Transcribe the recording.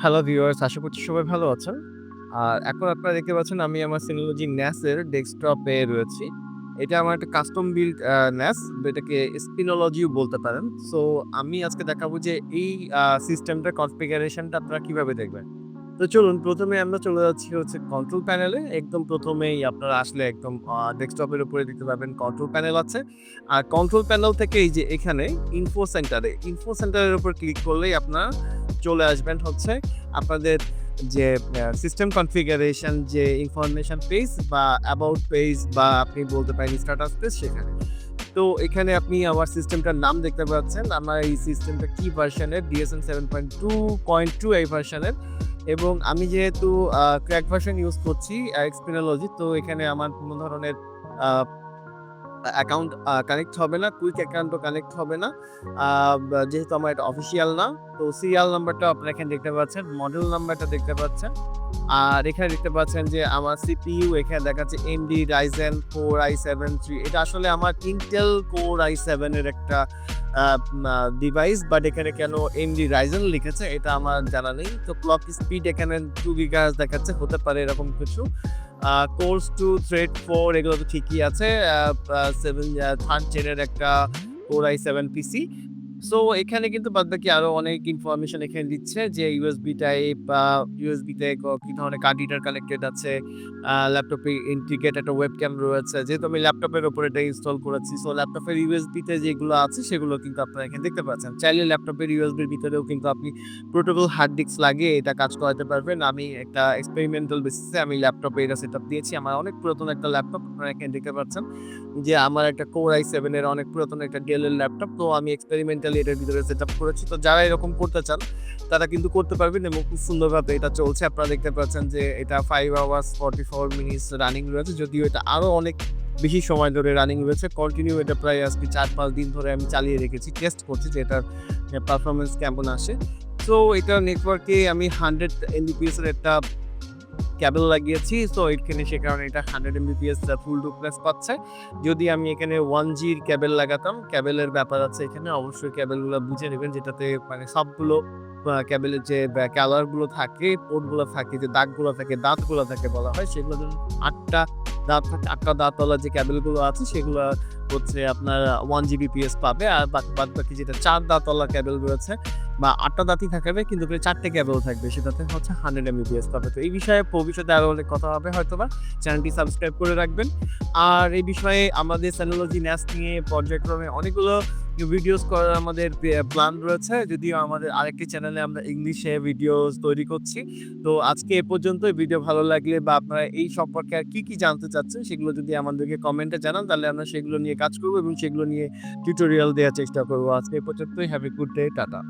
Hello viewers, আশা করছি সবাই ভালো আছেন। আর এখন আপনারা দেখতে পাচ্ছেন আমি আমার Synology NAS এর ডেস্কটপে রয়েছি। এটা আমার একটা কাস্টম বিল্ড NAS, এটাকে Synology ও বলতে পারেন। সো আমি আজকে দেখাবো যে এই সিস্টেমটার কনফিগারেশনটা আপনারা কিভাবে দেখবেন। তো চলুন ১ম এ আমরা চলে যাচ্ছি হচ্ছে কন্ট্রোল প্যানেলে। একদম ১ম এই আপনারা আসলে একদম ডেস্কটপের উপরে দেখতে পাবেন কন্ট্রোল প্যানেল আছে। আর কন্ট্রোল প্যানেল থেকে এই যে এখানে ইনফো সেন্টারের উপর ক্লিক করলেই আপনারা চলে আসবেন হচ্ছে আপনাদের যে সিস্টেম কনফিগারেশন যে ইনফরমেশন পেজ বা অ্যাবাউট পেজ বা আপনি বলতে পারেন স্ট্যাটাস পেজ সেখানে। তো এখানে আপনি আমার সিস্টেমটার নাম দেখতে পাচ্ছেন। আমার এই সিস্টেমটা কি ভার্শনের DSM 7.2 এই ভার্শনের এবং আমি যেহেতু ক্র্যাক ভার্শন ইউজ করছি Synology, তো এখানে আমার কোনো ধরনের আ অ্যাকাউন্ট কানেক্ট হবে না, কুইক অ্যাকাউন্টও কানেক্ট হবে না। আ যেহেতু আমার এটা অফিসিয়াল না। তো সিরিয়াল নাম্বারটা আপনারা এখানে দেখতে পাচ্ছেন, মডেল নাম্বারটা দেখতে পাচ্ছেন। আর এখানে দেখতে পাচ্ছেন যে আমার সিপিইউ এখানে দেখাচ্ছে AMD Ryzen 4 i7 3, এটা আসলে আমার Intel Core i7 এর একটা আ মা ডিভাইস, বাট এখানে কেন AMD Ryzen লিখেছে এটা আমার জানা নেই। তো ক্লক স্পিড এখানে 2 গিগাহার্টজ দেখাচ্ছে, হতে পারে এরকম কিছু। কোর্স 2, থ্রেড 4 এগুলো তো ঠিকই আছে। 7 3rd জেন এর একটা Core i7 পিসি। সো এখানে কিন্তু বাদবাকি আরো অনেক ইনফরমেশন এখানে দিচ্ছে যে ইউএসবি টাইপ বা ইউএসবি তে কি ধরনের কার্ড রিডার কানেক্টেড আছে। ল্যাপটপে ইন্টিগ্রেট একটা ওয়েবক্যাম রয়েছে। যেহেতু আমি ল্যাপটপের উপর এটা ইনস্টল করেছি, সো ল্যাপটপের ইউএসবি তে যেগুলো আছে সেগুলো কিন্তু আপনারা এখানে দেখতে পাচ্ছেন। চাইলে ল্যাপটপের ইউএসবির ভিতরেও কিন্তু আপনি পোর্টেবল হার্ড ডিস্ক লাগিয়ে এটা কাজ করাতে পারবেন। আমি একটা এক্সপেরিমেন্টাল বেসিসে আমি ল্যাপটপে এটা সেটআপ দিয়েছি। আমার অনেক পুরাতন একটা ল্যাপটপ, আপনারা এখানে দেখতে পাচ্ছেন যে আমার একটা Core i7 এর অনেক পুরাতন একটা Dell এর ল্যাপটপ। তো আমি এক্সপেরিমেন্টালি এটার ভিতরে সেটআপ করেছি। তো যারা এরকম করতে চান তারা কিন্তু করতে পারবেন এবং খুব সুন্দরভাবে এটা চলছে। আপনারা দেখতে পাচ্ছেন যে এটা 5 hours 44 minutes রানিং রয়েছে। যদিও এটা আরো অনেক বেশি সময় ধরে রানিং রয়েছে। কন্টিনিউ এটা প্রায় আজকে ৪-৫ দিন ধরে আমি চালিয়ে রেখেছি। টেস্ট করছি যে এটার পারফরম্যান্স কেমন আসে। সো এটার নেটওয়ার্কে আমি 100 Mbps এর একটা ক্যাবল লাগিয়েছি। সো এখানে সে কারণে এটা 100 Mbps ফুল ডুপ্লেক্স পাচ্ছে। যদি আমি এখানে 1G র ক্যাবল লাগাতাম, ক্যাবলের ব্যাপার আছে এখানে। অবশ্যই ক্যাবলগুলা বুঝে নিবেন যেটাতে মানে সবগুলো ক্যাবলের যে কালার গুলো থাকে, পোর্ট গুলো থাকে, যে দাগগুলো থাকে, দাঁতগুলো থাকে বলা হয়, সেগুলো যদি ৮ টা দাঁত থাকে, ৮ টা দাঁতওয়ালা যে ক্যাবলগুলো আছে সেগুলা হচ্ছে আপনার 1 Gbps পাবে। আর বাদবাকি যেটা ৪ দাঁতওয়ালা ক্যাবল রয়েছে বা ৮ টা দাঁতই থাকবে কিন্তু ৪ টে ক্যাবল থাকবে, সেটাতে হচ্ছে 100 Mbps পাবে। তো এই বিষয়ে ভবিষ্যতে আরো অনেক কথা হবে হয়তোবা। চ্যানেলটি সাবস্ক্রাইব করে রাখবেন। আর এই বিষয়ে আমাদের Synology NAS নিয়ে পর্যায়ক্রমে অনেকগুলো ভিডিওস করার আমাদের প্ল্যান রয়েছে। যদিও আমাদের আরেকটি চ্যানেলে আমরা ইংলিশে ভিডিওস তৈরি করছি। তো আজকে এ পর্যন্তই। ভিডিও ভালো লাগলে বা আপনারা এই সম্পর্কে আর কি জানতে চাচ্ছেন সেগুলো যদি আমাদেরকে কমেন্টে জানান, তাহলে আমরা সেগুলো নিয়ে কাজ করব এবং সেগুলো নিয়ে টিউটোরিয়াল দেওয়ার চেষ্টা করব। আজকে এ পর্যন্তই। Have a good day. Tata.